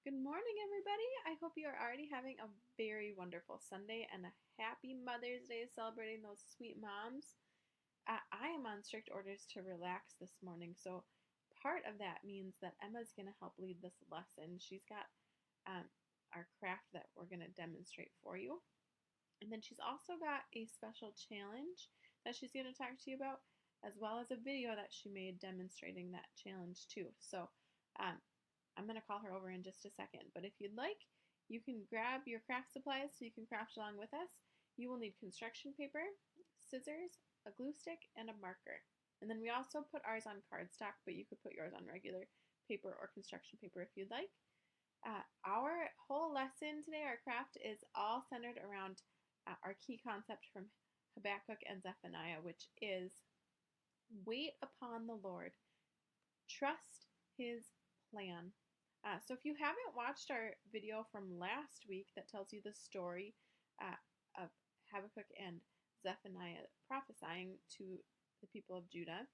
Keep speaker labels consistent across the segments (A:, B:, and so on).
A: Good morning, everybody. I hope you are already having a very wonderful Sunday and a happy Mother's Day celebrating those sweet moms. I am on strict orders to relax this morning, so part of that means that Emma's going to help lead this lesson. She's got our craft that we're going to demonstrate for you. And then she's also got a special challenge that she's going to talk to you about, as well as a video that she made demonstrating that challenge too. So um, I'm going to call her over in just a second. But if you'd like, you can grab your craft supplies so you can craft along with us. You will need construction paper, scissors, a glue stick, and a marker. And then we also put ours on cardstock, but you could put yours on regular paper or construction paper if you'd like. Our whole lesson today, our craft, is all centered around our key concept from Habakkuk and Zephaniah, which is wait upon the Lord, trust his plan. So if you haven't watched our video from last week that tells you the story of Habakkuk and Zephaniah prophesying to the people of Judah,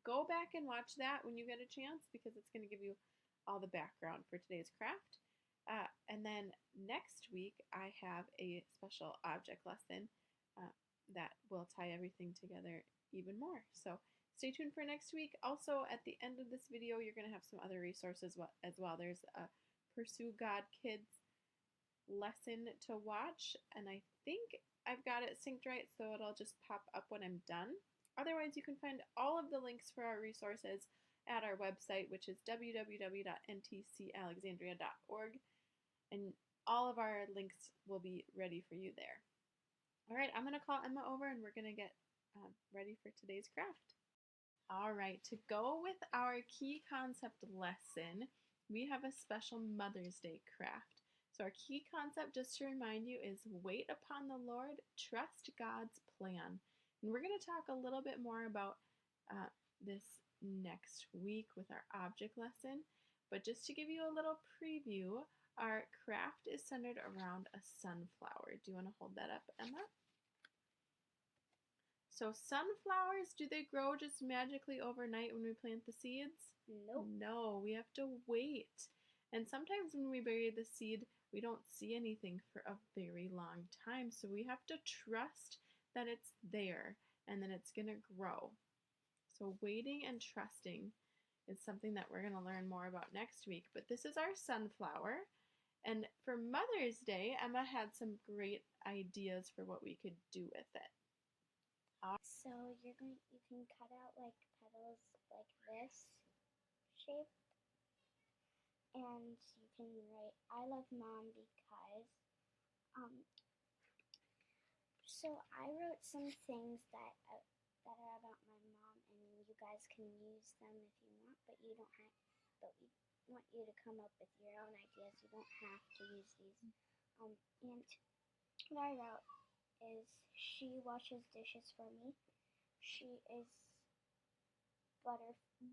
A: go back and watch that when you get a chance because it's going to give you all the background for today's craft. And then next week I have a special object lesson that will tie everything together even more. So stay tuned for next week. Also, at the end of this video, you're going to have some other resources as well. There's a Pursue God Kids lesson to watch, and I think I've got it synced right, so it'll just pop up when I'm done. Otherwise, you can find all of the links for our resources at our website, which is www.ntcalexandria.org, and all of our links will be ready for you there. All right, I'm going to call Emma over and we're going to get ready for today's craft. All right, to go with our key concept lesson, we have a special Mother's Day craft. So our key concept, just to remind you, is wait upon the Lord, trust God's plan. And we're going to talk a little bit more about this next week with our object lesson. But just to give you a little preview, our craft is centered around a sunflower. Do you want to hold that up, Emma? So sunflowers, do they grow just magically overnight when we plant the seeds?
B: Nope.
A: No, we have to wait. And sometimes when we bury the seed, we don't see anything for a very long time. So we have to trust that it's there and that it's going to grow. So waiting and trusting is something that we're going to learn more about next week. But this is our sunflower. And for Mother's Day, Emma had some great ideas for what we could do with it.
B: So you can cut out like petals like this shape, and you can write "I love Mom" because so I wrote some things that are about my mom, and you guys can use them if you want, but you don't have. But we want you to come up with your own ideas. You don't have to use these. And what I wrote is she washes dishes for me. She is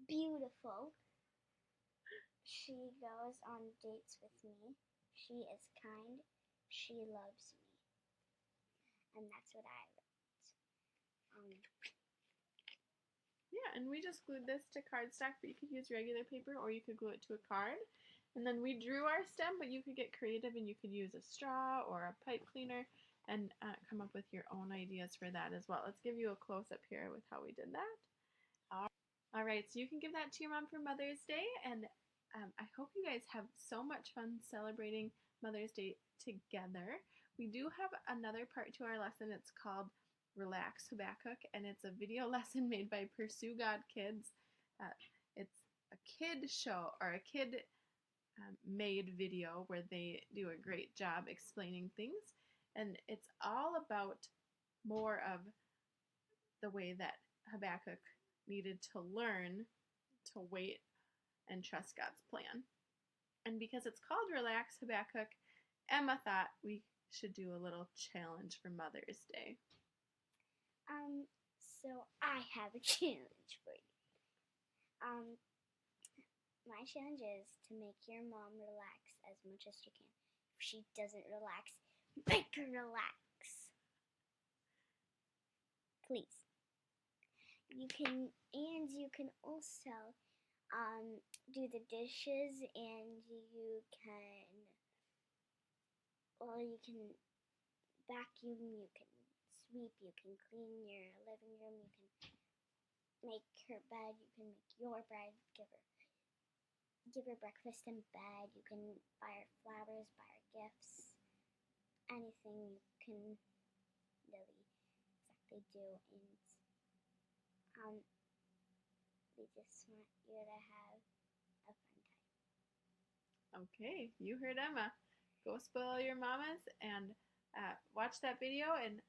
B: beautiful. She goes on dates with me. She is kind. She loves me. And that's what I wrote.
A: Yeah, and we just glued this to cardstock, but you could use regular paper or you could glue it to a card. And then we drew our stem, but you could get creative and you could use a straw or a pipe cleaner and come up with your own ideas for that as well. Let's give you a close-up here with how we did that. All right, so you can give that to your mom for Mother's Day, and I hope you guys have so much fun celebrating Mother's Day together. We do have another part to our lesson. It's called Relax Habakkuk, and it's a video lesson made by Pursue God Kids. It's a kid show or a kid made video where they do a great job explaining things, and it's all about more of the way that Habakkuk needed to learn to wait and trust God's plan. And because it's called Relax Habakkuk, Emma thought we should do a little challenge for Mother's Day.
B: So I have a challenge for you. My challenge is to make your mom relax as much as you can. If she doesn't relax, make her relax. Please. You can also do the dishes, and you can vacuum, you can sweep, you can clean your living room, you can make her bed, you can make your bed, give her breakfast in bed, you can buy her flowers, buy her gifts, anything you can really exactly do, and we just want you to have a fun time.
A: Okay, you heard Emma. Go spoil your mamas and watch that video. And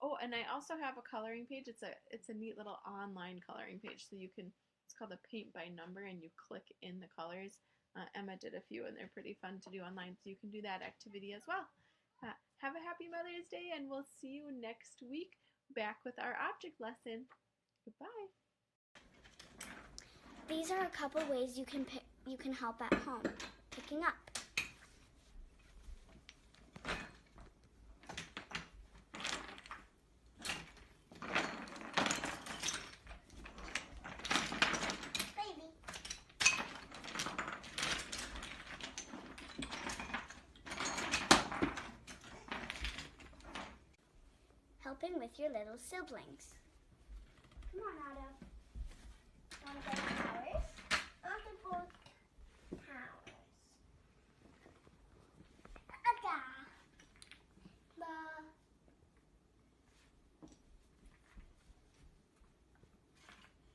A: oh, and I also have a coloring page. It's a neat little online coloring page. So you can, it's called a paint by number, and you click in the colors. Emma did a few, and they're pretty fun to do online. So you can do that activity as well. Have a happy Mother's Day, and we'll see you next week back with our object lesson. Goodbye.
B: These are a couple ways you can help at home. Picking up. Baby. Helping with your little siblings. Come on, Otto. Want to get flowers? I'll get both towers. Ada.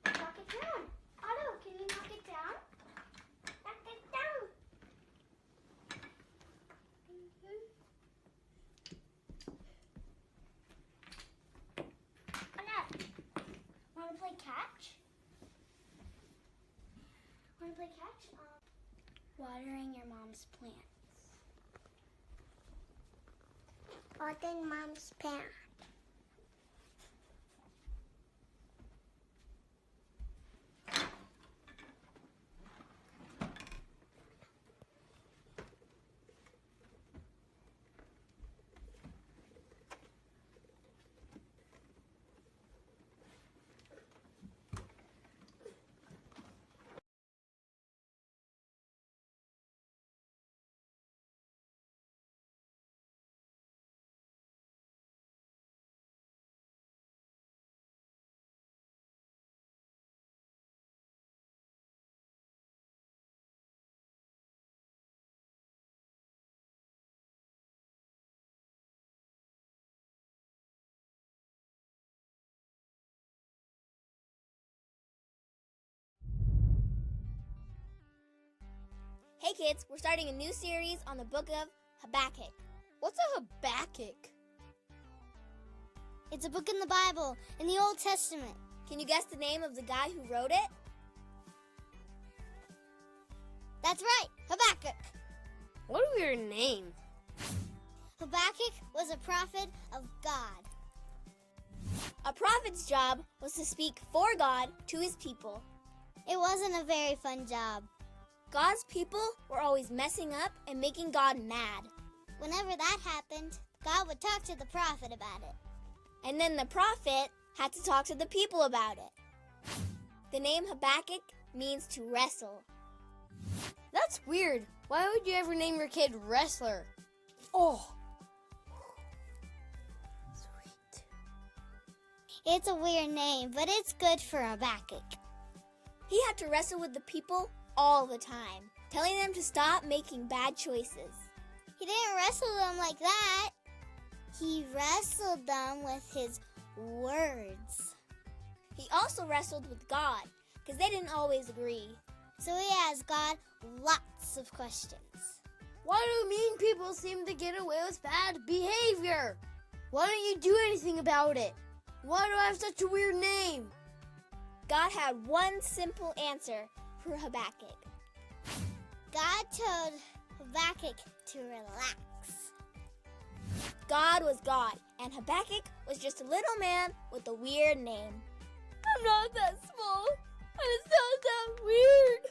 B: Knock it down. Otto, can you knock it down? Knock it down. Annette, want to play catch? Want to play catch? Watering your mom's plants. Watering mom's plant.
C: Hey kids, we're starting a new series on the book of Habakkuk.
D: What's a Habakkuk?
C: It's a book in the Bible, in the Old Testament. Can you guess the name of the guy who wrote it? That's right, Habakkuk.
D: What a weird name.
C: Habakkuk was a prophet of God. A prophet's job was to speak for God to his people. It wasn't a very fun job. God's people were always messing up and making God mad. Whenever that happened, God would talk to the prophet about it. And then the prophet had to talk to the people about it. The name Habakkuk means to wrestle.
D: That's weird. Why would you ever name your kid Wrestler? Oh. Sweet.
C: It's a weird name, but it's good for Habakkuk. He had to wrestle with the people all the time, telling them to stop making bad choices. He didn't wrestle them like that. He wrestled them with his words. He also wrestled with God, because they didn't always agree. So he asked God lots of questions.
D: Why do mean people seem to get away with bad behavior? Why don't you do anything about it? Why do I have such a weird name?
C: God had one simple answer for Habakkuk. God told Habakkuk to relax. God was God, and Habakkuk was just a little man with a weird name.
D: I'm not that small. I just sound that weird.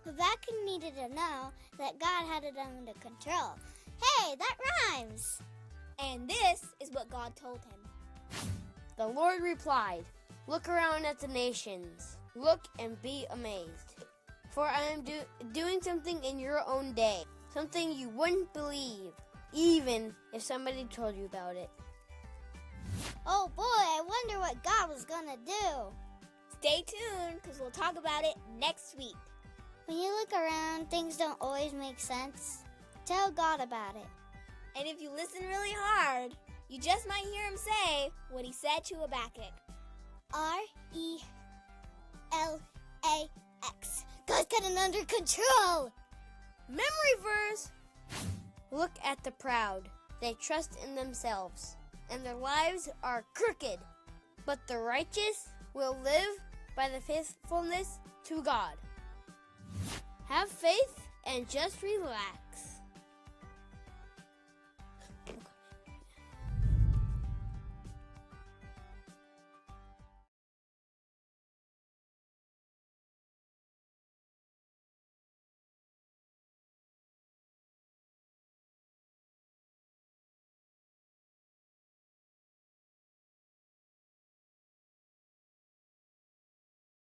C: Habakkuk needed to know that God had it under control. Hey, that rhymes! And this is what God told him.
D: The Lord replied, Look around at the nations. Look and be amazed. For I am doing something in your own day, something you wouldn't believe, even if somebody told you about it.
C: Oh boy, I wonder what God was gonna do.
E: Stay tuned, because we'll talk about it next week.
C: When you look around, things don't always make sense. Tell God about it.
E: And if you listen really hard, you just might hear him say what he said to Habakkuk.
C: RELAX. God's got it under control.
D: Memory verse! Look at the proud. They trust in themselves, and their lives are crooked. But the righteous will live by the faithfulness to God. Have faith and just relax.